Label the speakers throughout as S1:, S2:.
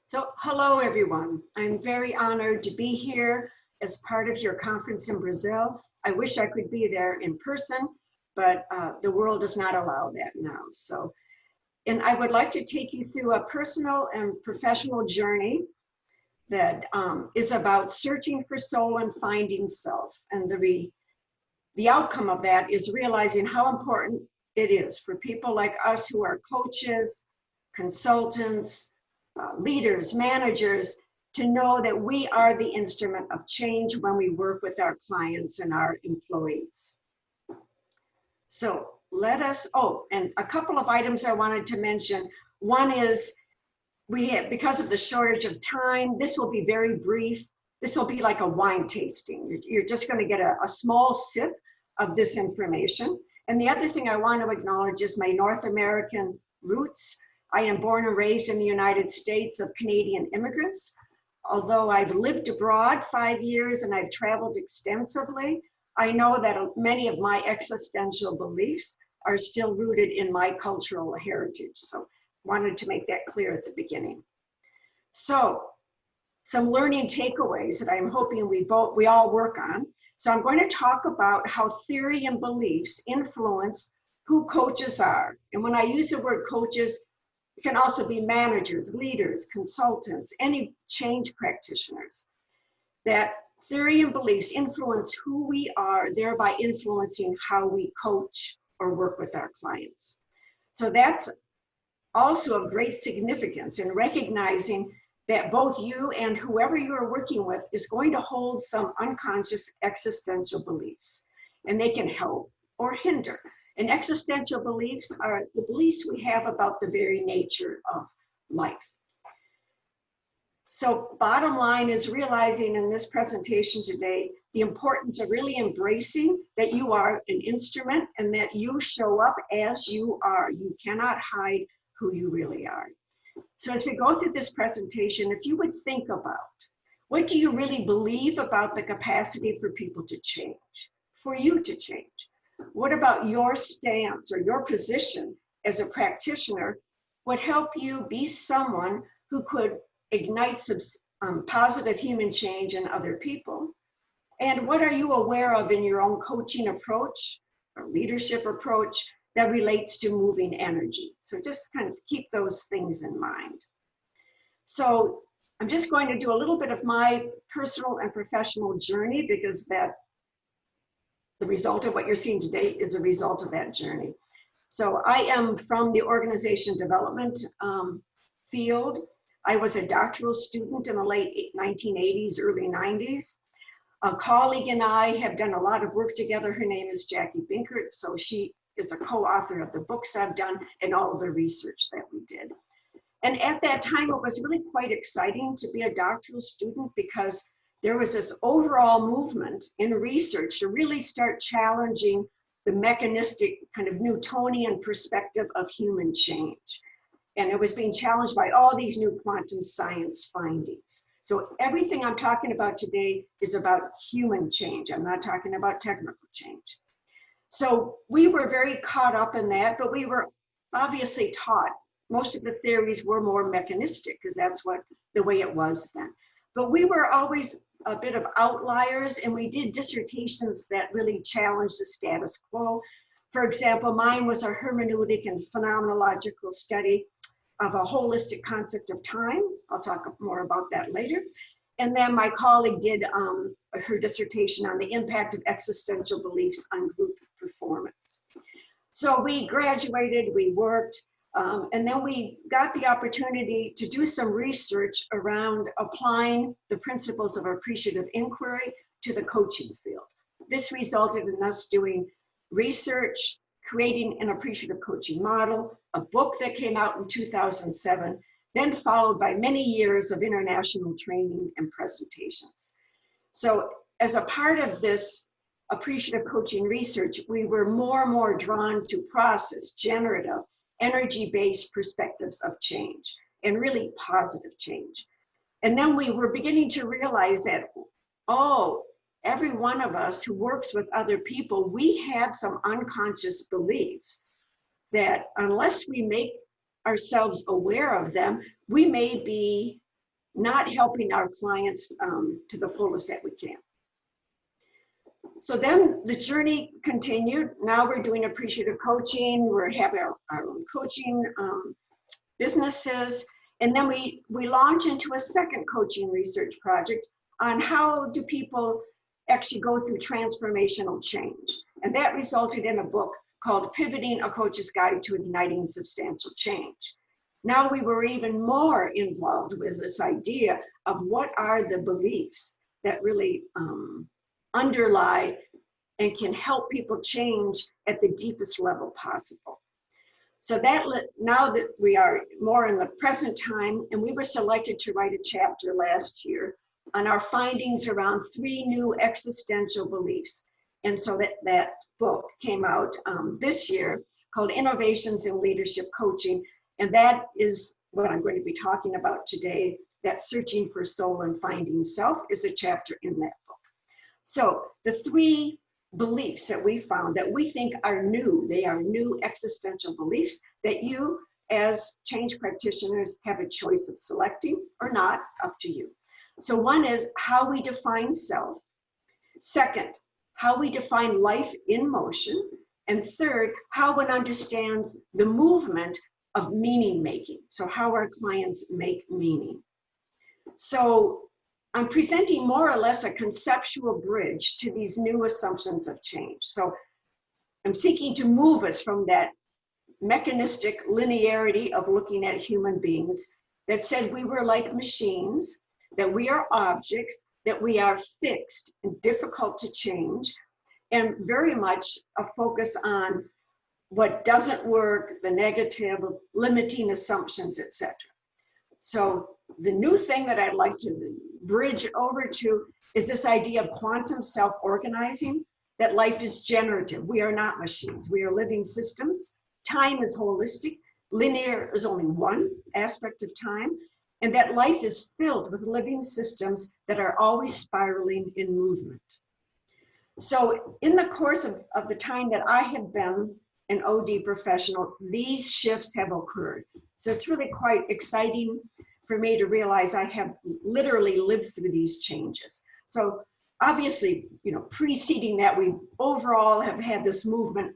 S1: So, hello everyone. I'm very honored to be here as part of your conference in Brazil. I wish I could be there in person, but the world does not allow that now. And I would like to take you through a personal and professional journey that is about searching for soul and finding self. And the outcome of that is realizing how important it is for people like us who are coaches, consultants, leaders, managers, to know that we are the instrument of change when we work with our clients and our employees. So and a couple of items I wanted to mention. One is because of the shortage of time, this will be very brief. This will be like a wine tasting. You're just going to get a small sip of this information. And the other thing I want to acknowledge is my North American roots. I am born and raised in the United States of Canadian immigrants. Although I've lived abroad 5 years and I've traveled extensively, I know that many of my existential beliefs are still rooted in my cultural heritage. So wanted to make that clear at the beginning. So some learning takeaways that I'm hoping we all work on. So I'm going to talk about how theory and beliefs influence who coaches are. And when I use the word coaches, it can also be managers, leaders, consultants, any change practitioners. That theory and beliefs influence who we are, thereby influencing how we coach or work with our clients. So that's also of great significance in recognizing that both you and whoever you are working with is going to hold some unconscious existential beliefs, and they can help or hinder. And existential beliefs are the beliefs we have about the very nature of life. So bottom line is realizing in this presentation today, the importance of really embracing that you are an instrument and that you show up as you are. You cannot hide who you really are. So as we go through this presentation, if you would think about, what do you really believe about the capacity for people to change, for you to change? What about your stance or your position as a practitioner would help you be someone who could ignite some positive human change in other people? And what are you aware of in your own coaching approach or leadership approach that relates to moving energy? So just kind of keep those things in mind. So I'm just going to do a little bit of my personal and professional journey, because the result of what you're seeing today is a result of that journey. So I am from the organization development field. I was a doctoral student in the late 1980s, early 90s. A colleague and I have done a lot of work together. Her name is Jackie Binkert. So she is a co-author of the books I've done and all of the research that we did. And at that time, it was really quite exciting to be a doctoral student, because there was this overall movement in research to really start challenging the mechanistic kind of Newtonian perspective of human change. And it was being challenged by all these new quantum science findings. So everything I'm talking about today is about human change. I'm not talking about technical change. So we were very caught up in that, but we were obviously taught most of the theories were more mechanistic, because that's the way it was then. But we were always a bit of outliers, and we did dissertations that really challenged the status quo. For example, mine was a hermeneutic and phenomenological study of a holistic concept of time. I'll talk more about that later. And then my colleague did her dissertation on the impact of existential beliefs on group performance. So we graduated, we worked, and then we got the opportunity to do some research around applying the principles of appreciative inquiry to the coaching field. This resulted in us doing research, creating an appreciative coaching model, a book that came out in 2007, then followed by many years of international training and presentations. So as a part of this appreciative coaching research, we were more and more drawn to process, generative, energy-based perspectives of change, and really positive change. And then we were beginning to realize that, every one of us who works with other people, we have some unconscious beliefs that unless we make ourselves aware of them, we may be not helping our clients to the fullest that we can. So then the journey continued. Now we're doing appreciative coaching. We're having our own coaching businesses. And then we launch into a second coaching research project on how do people actually go through transformational change. And that resulted in a book called Pivoting: A Coach's Guide to Igniting Substantial Change. Now we were even more involved with this idea of what are the beliefs that really underlie and can help people change at the deepest level possible. So that now that we are more in the present time, and we were selected to write a chapter last year on our findings around 3 new existential beliefs. And so that book came out this year called Innovations in Leadership Coaching. And that is what I'm going to be talking about today. That Searching for Soul and Finding Self is a chapter in that book. So the 3 beliefs that we found that we think are new, they are new existential beliefs that you as change practitioners have a choice of selecting or not, up to you. So one is how we define self. Second, how we define life in motion. And third, how one understands the movement of meaning making. So how our clients make meaning. So I'm presenting more or less a conceptual bridge to these new assumptions of change. So I'm seeking to move us from that mechanistic linearity of looking at human beings that said we were like machines, that we are objects, that we are fixed and difficult to change, and very much a focus on what doesn't work, the negative, limiting assumptions, etc. So the new thing that I'd like to bridge over to is this idea of quantum self-organizing, that life is generative. We are not machines. We are living systems. Time is holistic. Linear is only one aspect of time. And that life is filled with living systems that are always spiraling in movement. So in the course of the time that I have been an OD professional, these shifts have occurred. So it's really quite exciting for me to realize I have literally lived through these changes. So obviously, preceding that, we overall have had this movement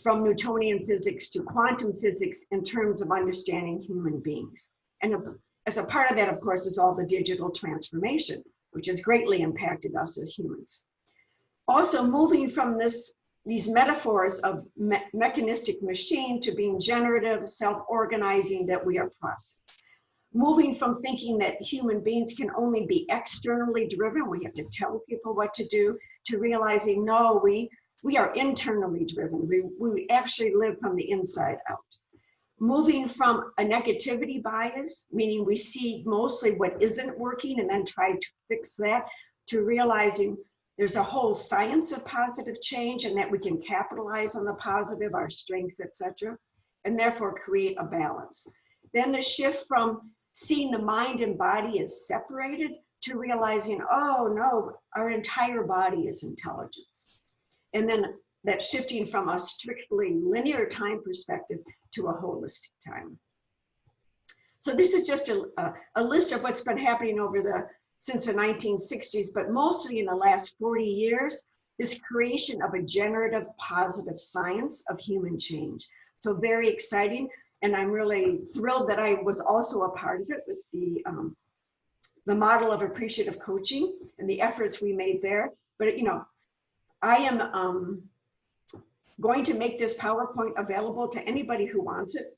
S1: from Newtonian physics to quantum physics in terms of understanding human beings. And as a part of that, of course, is all the digital transformation, which has greatly impacted us as humans. Also moving from these metaphors of mechanistic machine to being generative, self-organizing, that we are process. Moving from thinking that human beings can only be externally driven, we have to tell people what to do, to realizing, no, we are internally driven. We actually live from the inside out. Moving from a negativity bias, meaning we see mostly what isn't working and then try to fix that, to realizing there's a whole science of positive change and that we can capitalize on the positive, our strengths, etc., and therefore create a balance. Then the shift from seeing the mind and body as separated to realizing, oh no, our entire body is intelligence. And then that shifting from a strictly linear time perspective to a holistic time. So this is just a list of what's been happening since the 1960s, but mostly in the last 40 years, this creation of a generative positive science of human change. So very exciting. And I'm really thrilled that I was also a part of it with the model of appreciative coaching and the efforts we made there. But I am going to make this PowerPoint available to anybody who wants it.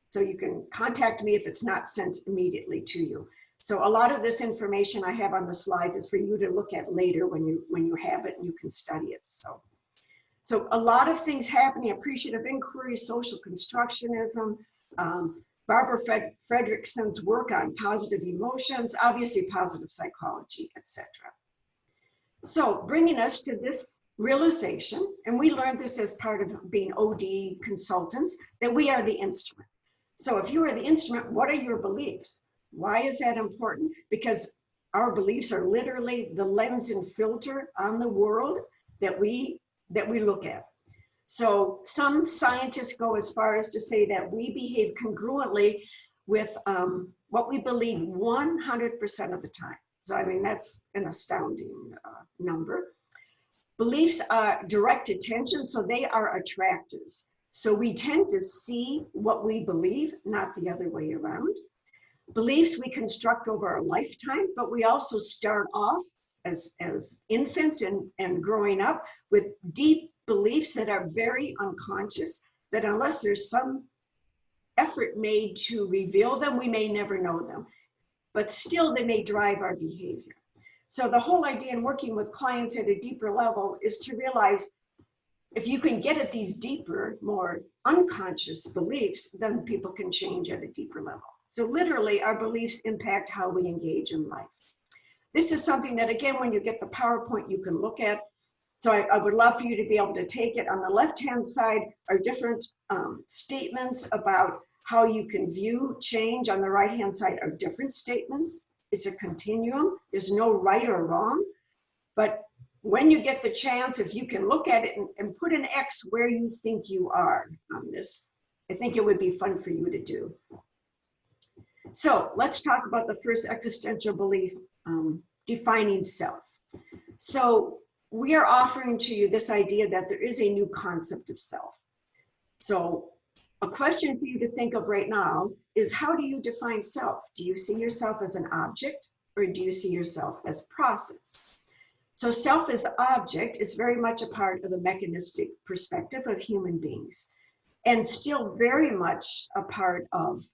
S1: So you can contact me if it's not sent immediately to you. So a lot of this information I have on the slides is for you to look at later when you have it and you can study it. So a lot of things happening: appreciative inquiry, social constructionism, Barbara Fredrickson's work on positive emotions, obviously positive psychology, etc. So bringing us to this realization, and we learned this as part of being OD consultants, that we are the instrument. So if you are the instrument, what are your beliefs? Why is that important? Because our beliefs are literally the lens and filter on the world that we look at. So some scientists go as far as to say that we behave congruently with what we believe 100% of the time. So, I mean, that's an astounding number. Beliefs are direct attention, so they are attractors. So we tend to see what we believe, not the other way around. Beliefs we construct over our lifetime, but we also start off as infants and growing up with deep beliefs that are very unconscious, that unless there's some effort made to reveal them, we may never know them. But still, they may drive our behavior. So the whole idea in working with clients at a deeper level is to realize if you can get at these deeper, more unconscious beliefs, then people can change at a deeper level. So literally, our beliefs impact how we engage in life. This is something that, again, when you get the PowerPoint, you can look at. So I would love for you to be able to take it. On the left-hand side are different statements about how you can view change. On the right-hand side are different statements. It's a continuum. There's no right or wrong. But when you get the chance, if you can look at it and put an X where you think you are on this, I think it would be fun for you to do. So let's talk about the first existential belief, defining self. So we are offering to you this idea that there is a new concept of self. So a question for you to think of right now is, how do you define self? Do you see yourself as an object, or do you see yourself as process? So self as object is very much a part of the mechanistic perspective of human beings, and still very much a part of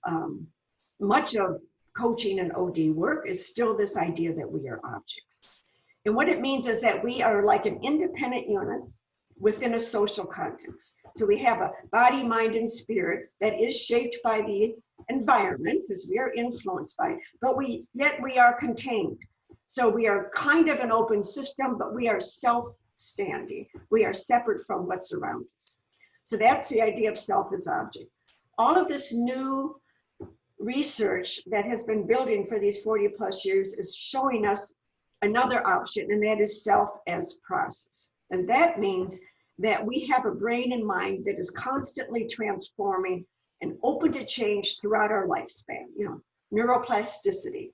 S1: much of coaching and OD work is still this idea that we are objects. And what it means is that we are like an independent unit within a social context. So we have a body, mind, and spirit that is shaped by the environment because we are influenced by it, but yet we are contained. So we are kind of an open system, but we are self-standing. We are separate from what's around us. So that's the idea of self as object. All of this new research that has been building for these 40 plus years is showing us another option, and that is self as process. And that means that we have a brain and mind that is constantly transforming and open to change throughout our lifespan, neuroplasticity.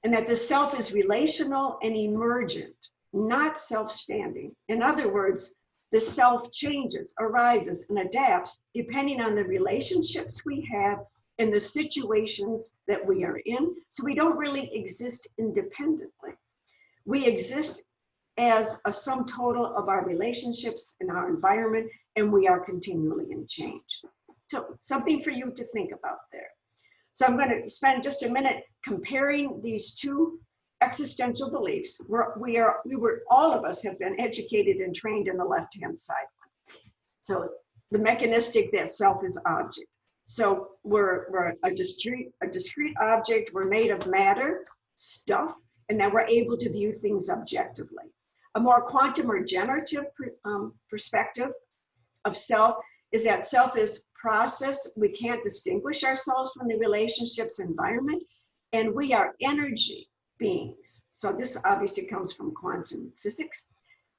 S1: And that the self is relational and emergent, not self-standing. In other words, the self changes, arises, and adapts depending on the relationships we have and the situations that we are in. So we don't really exist independently. We exist as a sum total of our relationships and our environment, and we are continually in change. So something for you to think about there. So I'm going to spend just a minute comparing these two existential beliefs. All of us have been educated and trained in the left-hand side. So the mechanistic, that self is object. So we're a discrete object. We're made of matter, stuff, and that we're able to view things objectively. A more quantum or generative perspective of self is that self is process. We can't distinguish ourselves from the relationships environment, and we are energy beings. So this obviously comes from quantum physics.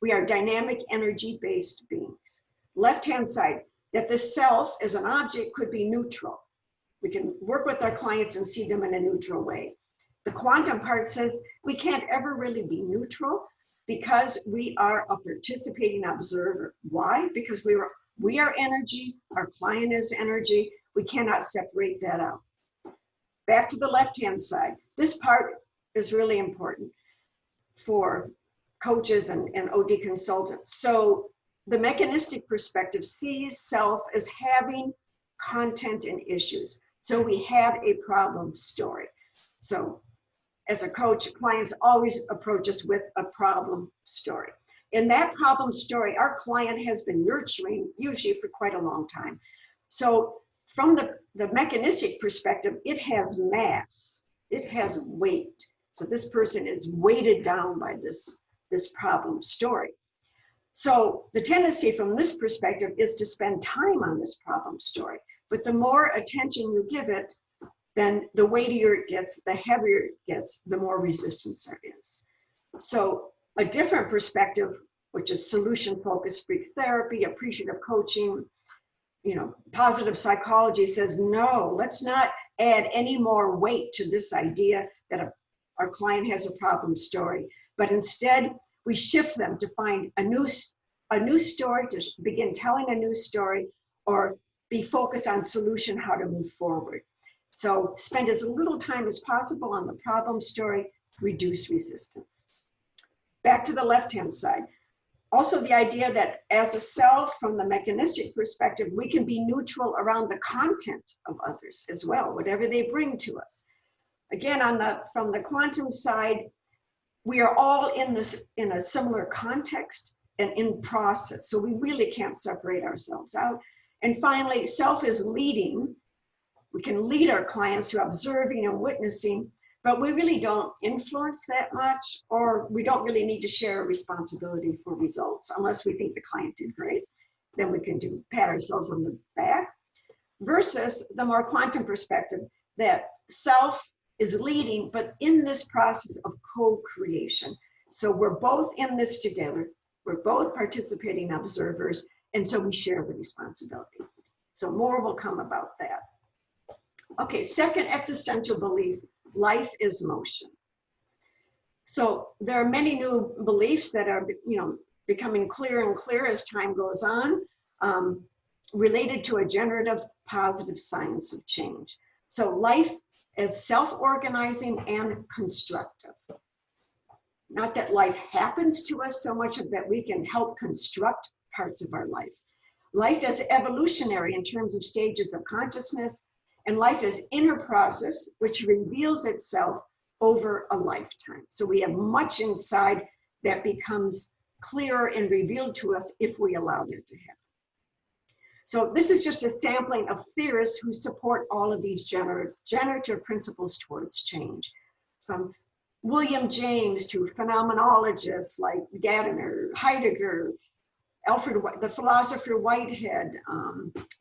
S1: We are dynamic energy-based beings. Left-hand side, that the self as an object could be neutral. We can work with our clients and see them in a neutral way. The quantum part says we can't ever really be neutral because we are a participating observer. Why? Because we are energy, our client is energy. We cannot separate that out. Back to the left-hand side. This part is really important for coaches and OD consultants. So the mechanistic perspective sees self as having content and issues. So we have a problem story. So as a coach, clients always approach us with a problem story. In that problem story, our client has been nurturing usually for quite a long time. So from the mechanistic perspective, it has mass, it has weight. So this person is weighted down by this problem story. So the tendency from this perspective is to spend time on this problem story. But the more attention you give it, then the weightier it gets, the heavier it gets, the more resistance there is. So a different perspective, which is solution-focused freak therapy, appreciative coaching, positive psychology says, no, let's not add any more weight to this idea that our client has a problem story, but instead we shift them to find a new story, to begin telling a new story, or be focused on solution, how to move forward. So spend as little time as possible on the problem story, reduce resistance. Back to the left-hand side. Also the idea that as a self, from the mechanistic perspective, we can be neutral around the content of others as well, whatever they bring to us. Again, from the quantum side, we are all in a similar context and in process. So we really can't separate ourselves out. And finally, self is leading. We can lead our clients to observing and witnessing, but we really don't influence that much, or we don't really need to share responsibility for results unless we think the client did great. Then we can pat ourselves on the back. Versus the more quantum perspective, that self is leading, but in this process of co-creation. So we're both in this together. We're both participating observers, and so we share the responsibility. So more will come about that. Okay, second existential belief, life is motion. So there are many new beliefs that are, becoming clearer and clearer as time goes on, related to a generative positive science of change. So life as self-organizing and constructive. Not that life happens to us so much that we can help construct parts of our life. Life as evolutionary in terms of stages of consciousness, and life as inner process, which reveals itself over a lifetime. So we have much inside that becomes clearer and revealed to us if we allow that to happen. So this is just a sampling of theorists who support all of these generative principles towards change, from William James to phenomenologists like Gadamer, Heidegger, the philosopher Whitehead,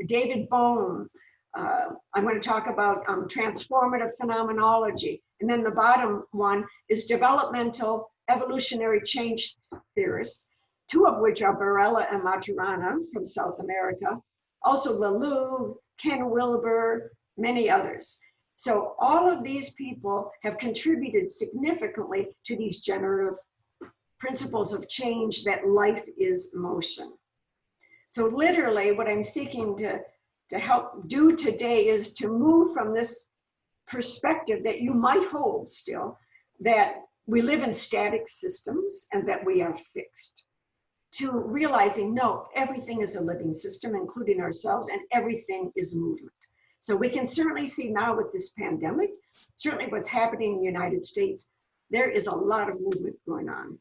S1: David Bohm. I'm going to talk about transformative phenomenology. And then the bottom one is developmental evolutionary change theorists, two of which are Barella and Maturana from South America, also Lalou, Ken Wilber, many others. So all of these people have contributed significantly to these generative principles of change, that life is motion. So literally what I'm seeking to help do today is to move from this perspective that you might hold still, that we live in static systems and that we are fixed, to realizing, no, everything is a living system, including ourselves, and everything is movement. So we can certainly see now with this pandemic, certainly what's happening in the United States, there is a lot of movement going on.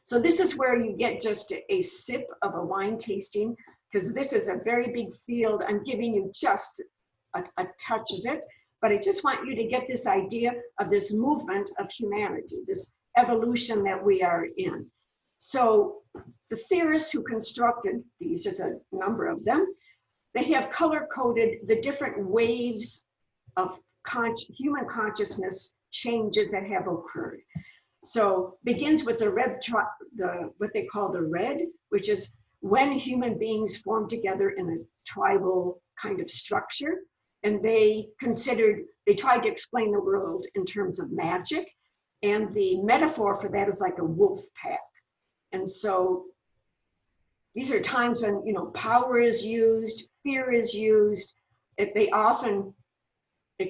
S1: So this is where you get just a sip of a wine tasting, because this is a very big field. I'm giving you just a touch of it, but I just want you to get this idea of this movement of humanity, this evolution that we are in. So the theorists who constructed these, there's a number of them, they have color-coded the different waves of human consciousness changes that have occurred. So begins with the red, what they call the red, which is when human beings formed together in a tribal kind of structure, and they tried to explain the world in terms of magic, and the metaphor for that is like a wolf pack. And so these are times when, power is used, fear is used. It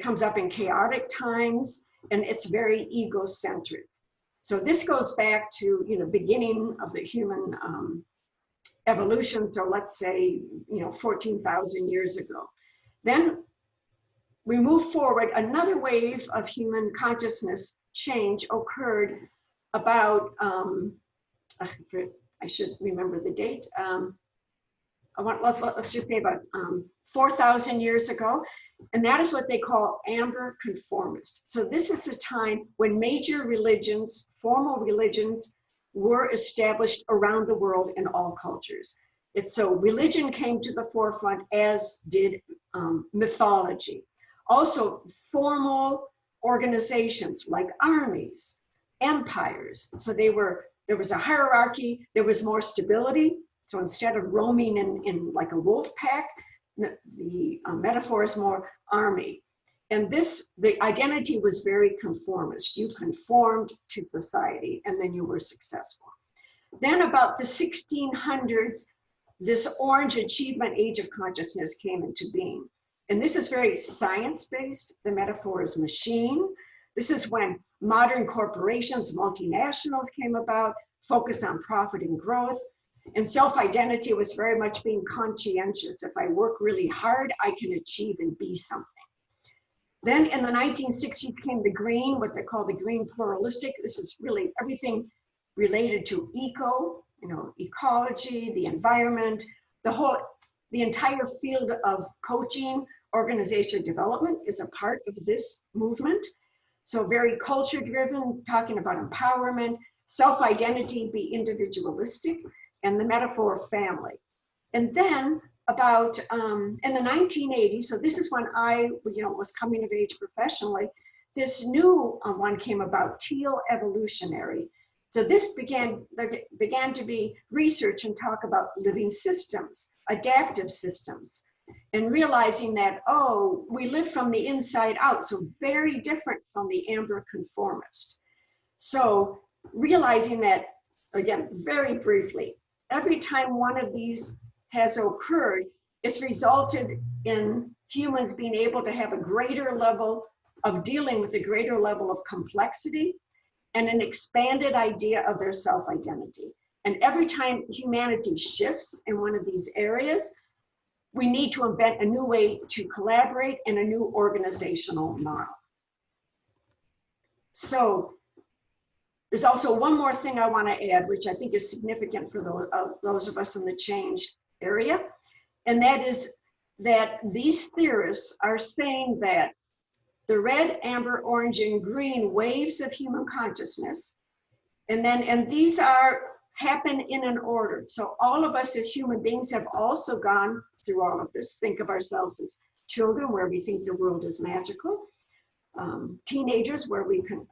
S1: comes up in chaotic times, and it's very egocentric. So this goes back to, beginning of the human evolution. So let's say, 14,000 years ago. Then we move forward, another wave of human consciousness change occurred about, I should remember the date. Let's just say about 4,000 years ago. And that is what they call amber conformist. So this is the time when major religions, formal religions, were established around the world in all cultures. So religion came to the forefront, as did mythology. Also formal organizations like armies, empires. So there was a hierarchy, there was more stability. So instead of roaming in like a wolf pack, the metaphor is more army. And the identity was very conformist. You conformed to society, and then you were successful. Then about the 1600s, this orange achievement age of consciousness came into being. And this is very science-based. The metaphor is machine. This is when modern corporations, multinationals came about, focused on profit and growth. And self-identity was very much being conscientious. If I work really hard, I can achieve and be something. Then in the 1960s came the green, what they call the green pluralistic. This is really everything related to ecology, the environment, the entire field of coaching, organizational development is a part of this movement. So very culture-driven, talking about empowerment, self-identity, be individualistic, and the metaphor of family. And then about in the 1980s, so this is when I was coming of age professionally, this new one came about, teal evolutionary. So this there began to be research and talk about living systems, adaptive systems, and realizing that, oh, we live from the inside out, so very different from the amber conformist. So realizing that, again, very briefly, every time one of these has occurred, it's resulted in humans being able to have a greater level of dealing with a greater level of complexity and an expanded idea of their self-identity. And every time humanity shifts in one of these areas, we need to invent a new way to collaborate and a new organizational model. So there's also one more thing I want to add, which I think is significant for those of us in the change area. And that is that these theorists are saying that the red, amber, orange, and green waves of human consciousness, and these happen in an order. So all of us as human beings have also gone through all of this. Think of ourselves as children, where we think the world is magical. Teenagers, where we can,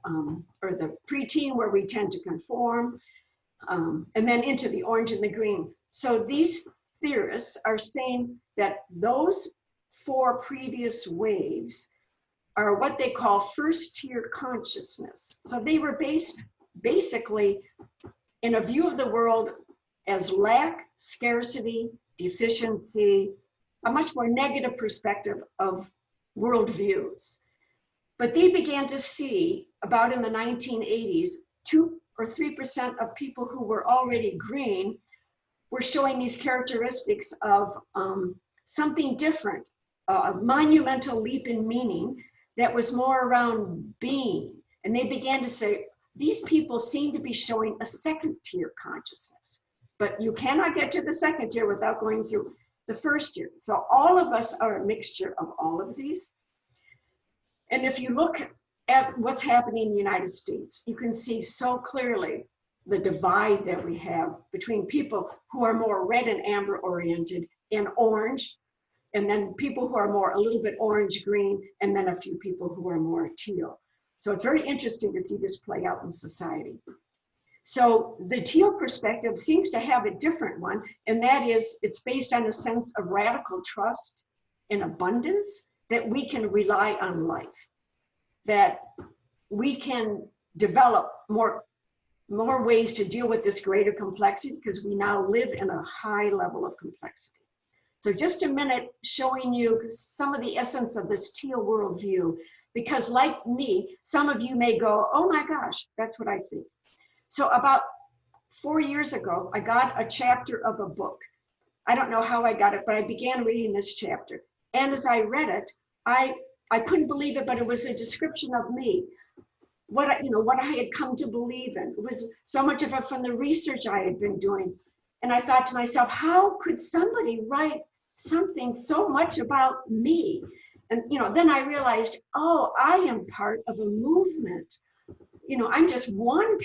S1: or the preteen, where we tend to conform, and then into the orange and the green. So these theorists are saying that those 4 previous waves are what they call first-tier consciousness. So they were based basically in a view of the world as lack, scarcity, deficiency, a much more negative perspective of worldviews. But they began to see, about in the 1980s, 2 or 3% of people who were already green were showing these characteristics of something different, a monumental leap in meaning that was more around being. And they began to say, these people seem to be showing a second-tier consciousness, but you cannot get to the second tier without going through the first tier. So all of us are a mixture of all of these. And if you look at what's happening in the United States, you can see so clearly the divide that we have between people who are more red and amber oriented and orange, and then people who are more a little bit orange green, and then a few people who are more teal. So it's very interesting to see this play out in society. So the teal perspective seems to have a different one, and that is it's based on a sense of radical trust and abundance, that we can rely on life, that we can develop more ways to deal with this greater complexity, because we now live in a high level of complexity. So just a minute showing you some of the essence of this teal worldview, because like me, some of you may go, oh my gosh, that's what I think. So about 4 years ago, I got a chapter of a book. I don't know how I got it, but I began reading this chapter. And as I read it, I couldn't believe it, but it was a description of me, what I had come to believe in. It was so much of it from the research I had been doing. And I thought to myself, how could somebody write something so much about me? And then I realized, oh, I am part of a movement. I'm just one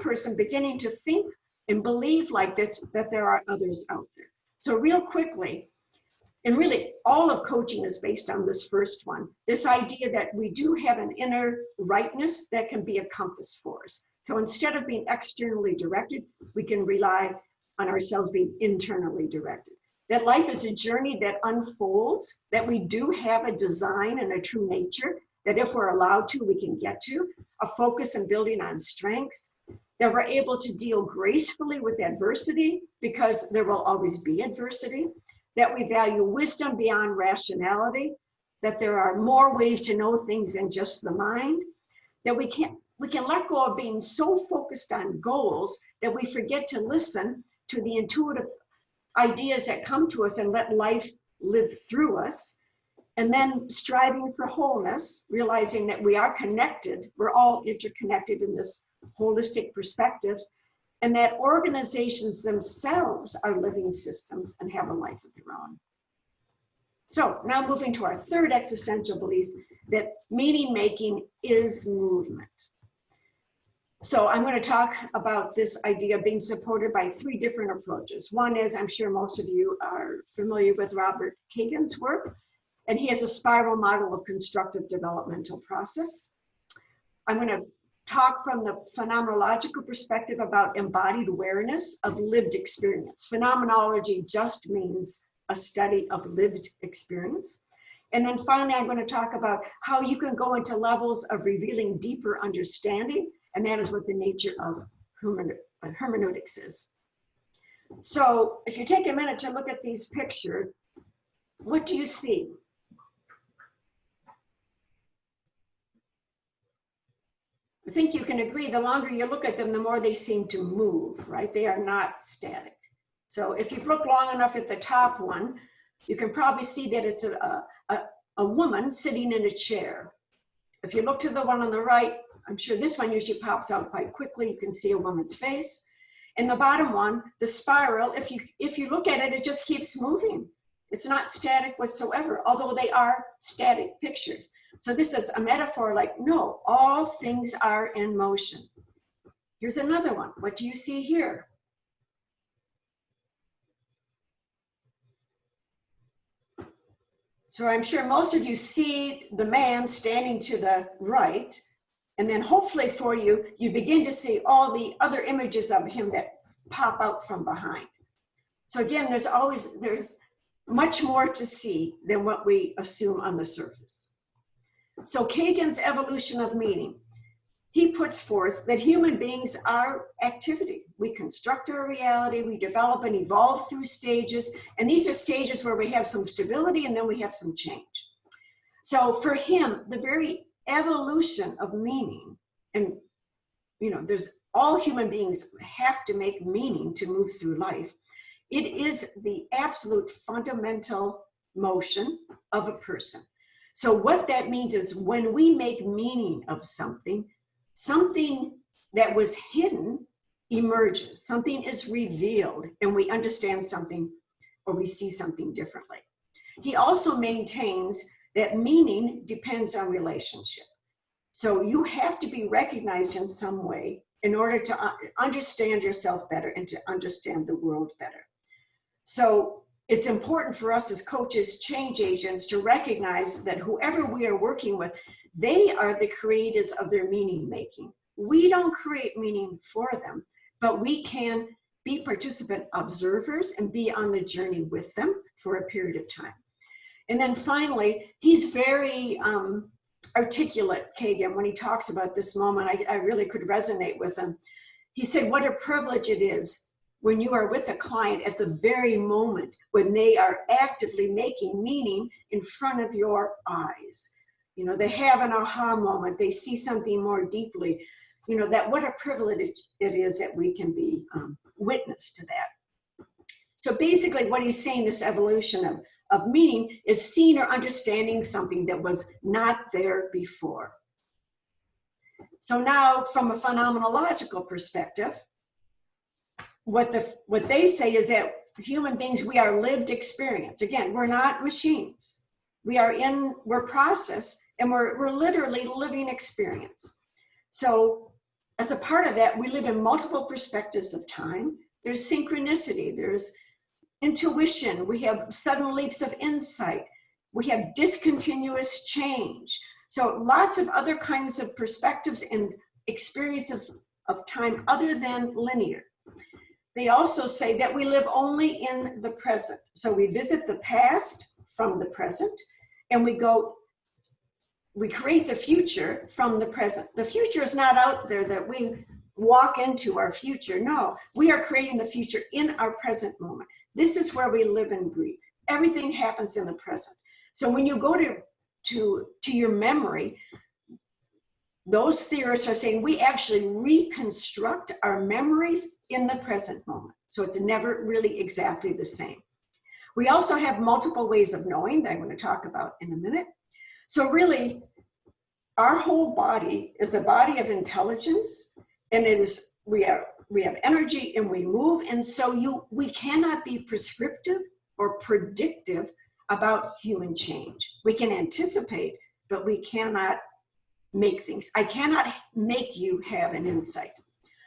S1: person beginning to think and believe like this, that there are others out there. So real quickly, and really all of coaching is based on this first one, this idea that we do have an inner rightness that can be a compass for us. So instead of being externally directed, we can rely on ourselves being internally directed. that life is a journey that unfolds, that we do have a design and a true nature, that if we're allowed to, we can get to, a focus and building on strengths, that we're able to deal gracefully with adversity because there will always be adversity, that we value wisdom beyond rationality, that there are more ways to know things than just the mind, that we can let go of being so focused on goals that we forget to listen to the intuitive ideas that come to us and let life live through us. And then striving for wholeness, realizing that we are connected, we're all interconnected in this holistic perspective, and that organizations themselves are living systems and have a life of their own. So now moving to our third existential belief, that meaning making is movement. So I'm going to talk about this idea being supported by three different approaches. One is, I'm sure most of you are familiar with Robert Kagan's work, and he has a spiral model of constructive developmental process. I'm going to talk from the phenomenological perspective about embodied awareness of lived experience. Phenomenology just means a study of lived experience. And then finally, I'm going to talk about how you can go into levels of revealing deeper understanding, and that is what the nature of hermeneutics is. So if you take a minute to look at these pictures, what do you see? I think you can agree, the longer you look at them, the more they seem to move, right? They are not static. So if you've looked long enough at the top one, you can probably see that it's a woman sitting in a chair. If you look to the one on the right, I'm sure this one usually pops out quite quickly. You can see a woman's face. And the bottom one, the spiral, if you look at it, it just keeps moving. It's not static whatsoever, although they are static pictures. So this is a metaphor like, no, all things are in motion. Here's another one. What do you see here? So I'm sure most of you see the man standing to the right, and then hopefully for you, you begin to see all the other images of him that pop out from behind. So again, there's much more to see than what we assume on the surface. So Kagan's evolution of meaning, he puts forth that human beings are activity. We construct our reality, we develop and evolve through stages, and these are stages where we have some stability and then we have some change. So for him, the very evolution of meaning, and there's all human beings have to make meaning to move through life. It is the absolute fundamental motion of a person. So what that means is when we make meaning of something that was hidden emerges, something is revealed, and we understand something or we see something differently. He also maintains that meaning depends on relationship. So you have to be recognized in some way in order to understand yourself better and to understand the world better. So it's important for us as coaches, change agents, to recognize that whoever we are working with, they are the creators of their meaning making. We don't create meaning for them, but we can be participant observers and be on the journey with them for a period of time. And then finally, he's very articulate, Kagan, when he talks about this moment. I really could resonate with him. He said, what a privilege it is when you are with a client at the very moment when they are actively making meaning in front of your eyes. They have an aha moment, they see something more deeply, that what a privilege it is that we can be witness to that. So basically what he's saying, this evolution of meaning, is seeing or understanding something that was not there before. So now from a phenomenological perspective, what they say is that human beings, we are lived experience. Again, we're not machines. We're process, and we're literally living experience. So as a part of that, we live in multiple perspectives of time. There's synchronicity, there's intuition, we have sudden leaps of insight, we have discontinuous change. So lots of other kinds of perspectives and experiences of time other than linear. they also say that we live only in the present. So we visit the past from the present, and we create the future from the present. The future is not out there that we walk into our future. No, we are creating the future in our present moment. This is where we live and breathe. Everything happens in the present. So when you go to your memory, those theorists are saying we actually reconstruct our memories in the present moment. So it's never really exactly the same. We also have multiple ways of knowing that I'm going to talk about in a minute. So really, our whole body is a body of intelligence, and we have energy and we move, and so we cannot be prescriptive or predictive about human change. We can anticipate, but we cannot make things. I cannot make you have an insight.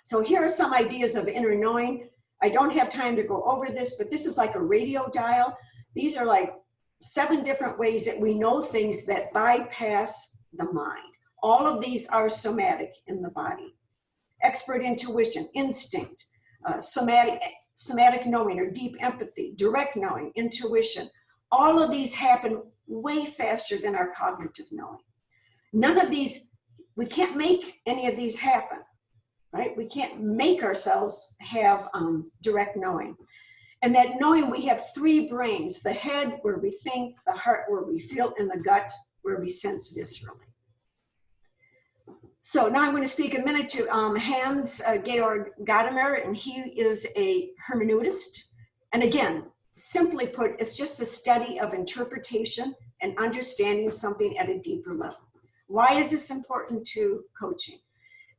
S1: So here are some ideas of inner knowing. I don't have time to go over this, but this is like a radio dial. These are like 7 different ways that we know things that bypass the mind. All of these are somatic in the body. Expert intuition, instinct, somatic knowing or deep empathy, direct knowing, intuition. All of these happen way faster than our cognitive knowing. None of these, we can't make any of these happen, right? We can't make ourselves have direct knowing. And that knowing, we have 3 brains: the head where we think, the heart where we feel, and the gut where we sense viscerally. So now I'm going to speak a minute to Hans Georg Gadamer, and he is a hermeneutist. And again, simply put, it's just a study of interpretation and understanding something at a deeper level. Why is this important to coaching?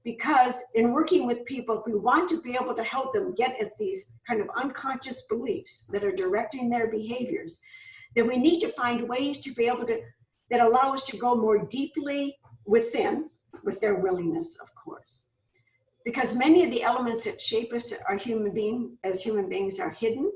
S1: Because in working with people, we want to be able to help them get at these kind of unconscious beliefs that are directing their behaviors, that we need to find ways to be able to, that allow us to go more deeply within, with their willingness, of course. Because many of the elements that shape us as human beings are hidden,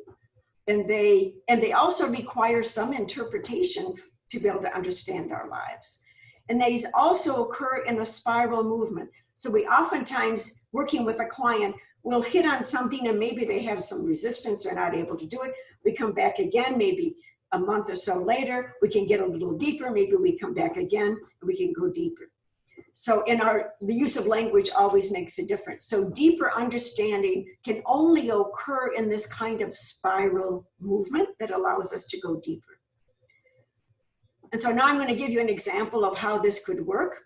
S1: and they also require some interpretation to be able to understand our lives. And these also occur in a spiral movement. So we oftentimes, working with a client, will hit on something and maybe they have some resistance, they're not able to do it. We come back again, maybe a month or so later, we can get a little deeper, maybe we come back again, and we can go deeper. So the use of language always makes a difference. So deeper understanding can only occur in this kind of spiral movement that allows us to go deeper. And so now I'm going to give you an example of how this could work.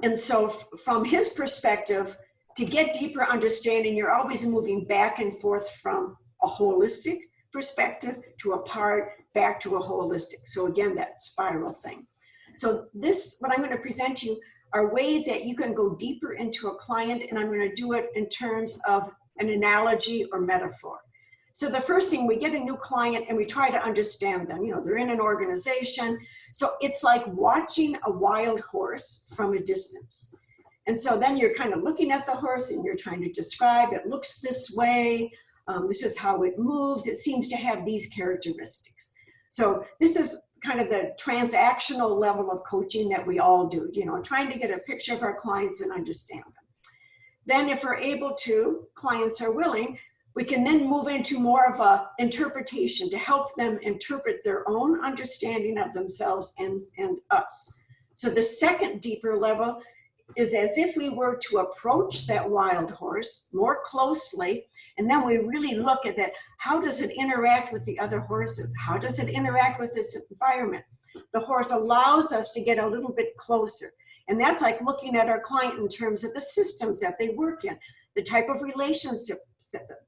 S1: And so from his perspective, to get deeper understanding, you're always moving back and forth from a holistic perspective to a part, back to a holistic. So again, that spiral thing. So what I'm going to present to you are ways that you can go deeper into a client, and I'm going to do it in terms of an analogy or metaphor. So the first thing, we get a new client and we try to understand them. You know, they're in an organization. So it's like watching a wild horse from a distance. And so then you're kind of looking at the horse and you're trying to describe, it looks this way. This is how it moves. It seems to have these characteristics. So this is kind of the transactional level of coaching that we all do, you know, trying to get a picture of our clients and understand them. Then if we're able to, clients are willing, we can then move into more of a interpretation to help them interpret their own understanding of themselves and us. So the second deeper level is as if we were to approach that wild horse more closely, and then we really look at that. How does it interact with the other horses? How does it interact with this environment? The horse allows us to get a little bit closer. And that's like looking at our client in terms of the systems that they work in, the type of relationships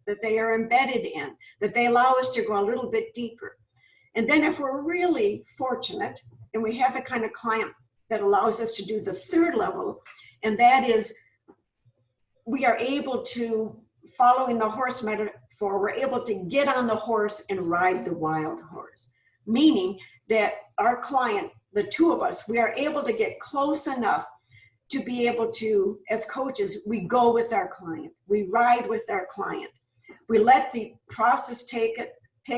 S1: that they are embedded in, that they allow us to go a little bit deeper. And then if we're really fortunate and we have the kind of client that allows us to do the third level, and that is we are able to, following the horse metaphor, we're able to get on the horse and ride the wild horse, meaning that our client, the two of us, we are able to get close enough to be able to, as coaches, we go with our client, we ride with our client, we let the process take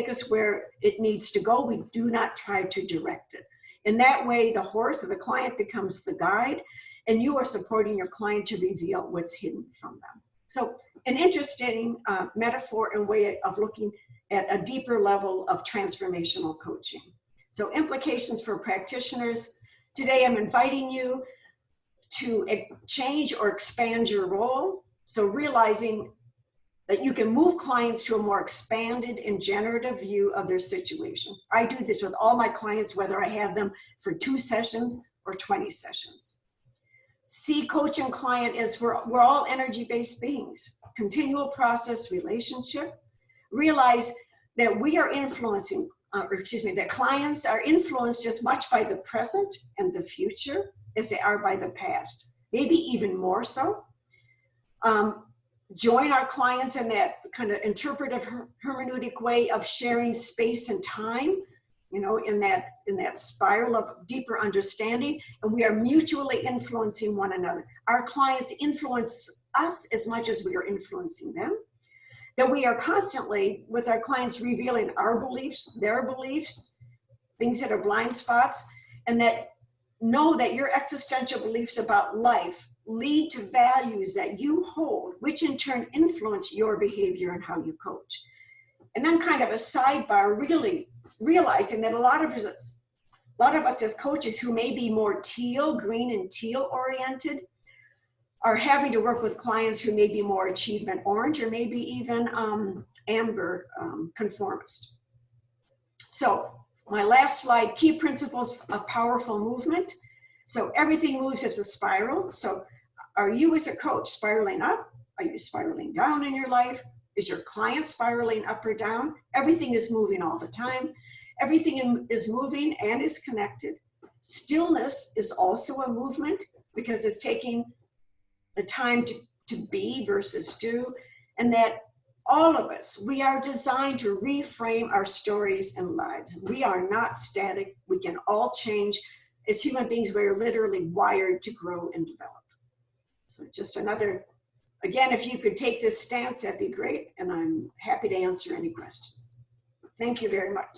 S1: us where it needs to go. We do not try to direct it. In that way, the horse or the client becomes the guide, and you are supporting your client to reveal what's hidden from them. So an interesting metaphor and way of looking at a deeper level of transformational coaching. So implications for practitioners. Today I'm inviting you to change or expand your role. So realizing that you can move clients to a more expanded and generative view of their situation. I do this with all my clients, whether I have them for 2 sessions or 20 sessions. See coach and client as we're all energy-based beings. Continual process relationship. Realize that we are influencing, that clients are influenced as much by the present and the future as they are by the past, maybe even more so. Join our clients in that kind of interpretive hermeneutic way of sharing space and time, you know, in that spiral of deeper understanding, and we are mutually influencing one another. Our clients influence us as much as we are influencing them. That we are constantly, with our clients, revealing our beliefs, their beliefs, things that are blind spots, and that know that your existential beliefs about life lead to values that you hold, which in turn influence your behavior and how you coach. And then kind of a sidebar, really realizing that a lot of us as coaches who may be more green and teal oriented are having to work with clients who may be more achievement orange or maybe even amber conformist. So my last slide, key principles of powerful movement. So everything moves as a spiral. So are you as a coach spiraling up? Are you spiraling down in your life? Is your client spiraling up or down? Everything is moving all the time. Everything is moving and is connected. Stillness is also a movement because it's taking the time to be versus do, and that all of us, we are designed to reframe our stories and lives. We are not static. We can all change. As human beings, we're literally wired to grow and develop. So just another, again, if you could take this stance, that'd be great. And I'm happy to answer any questions. Thank you very much.